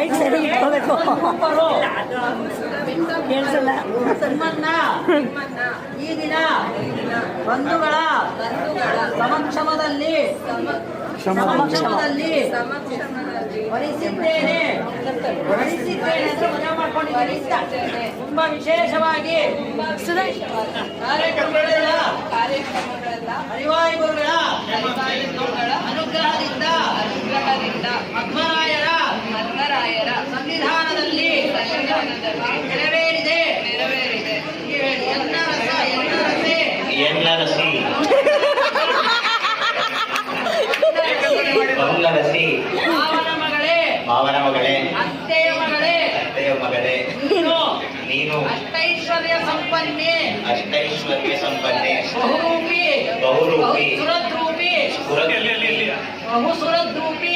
Light ಸರಿ ಇಟ್ಕೋಬೇಕು. ಕೇಳಿಸಲ್ಲ. ನಿಮ್ಮನ್ನ ಈ ದಿನ ಬಂಧುಗಳ ಸಮಕ್ಷಮದಲ್ಲಿ ವರಿಸಿದ್ದೇನೆ ಅಂತ ಮದುವೆ ಮಾಡ್ಕೊಂಡಿದ್ದೀನಿ. ತುಂಬಾ ವಿಶೇಷವಾಗಿ ಕಾರ್ಯಕ್ರಮಗಳೆಲ್ಲ ಹರಿವಾಯು ಗುರುಗಳ ಅನುಗ್ರಹದಿಂದ ಮಧ್ವರಾಯರ ಸಂವಿಧಾನದಲ್ಲಿ ನೆರವೇರಿದೆ. ಮಾವನ ಮಗಳೇ, ಅತ್ತೆಯ ಮಗಳೇ, ನೀನು ಅಷ್ಟೈಶ್ವರ್ಯ ಸಂಪನ್ನೆ, ಬಹುರೂಪಿ, ಬಹುಸುರದ್ರೂಪಿ,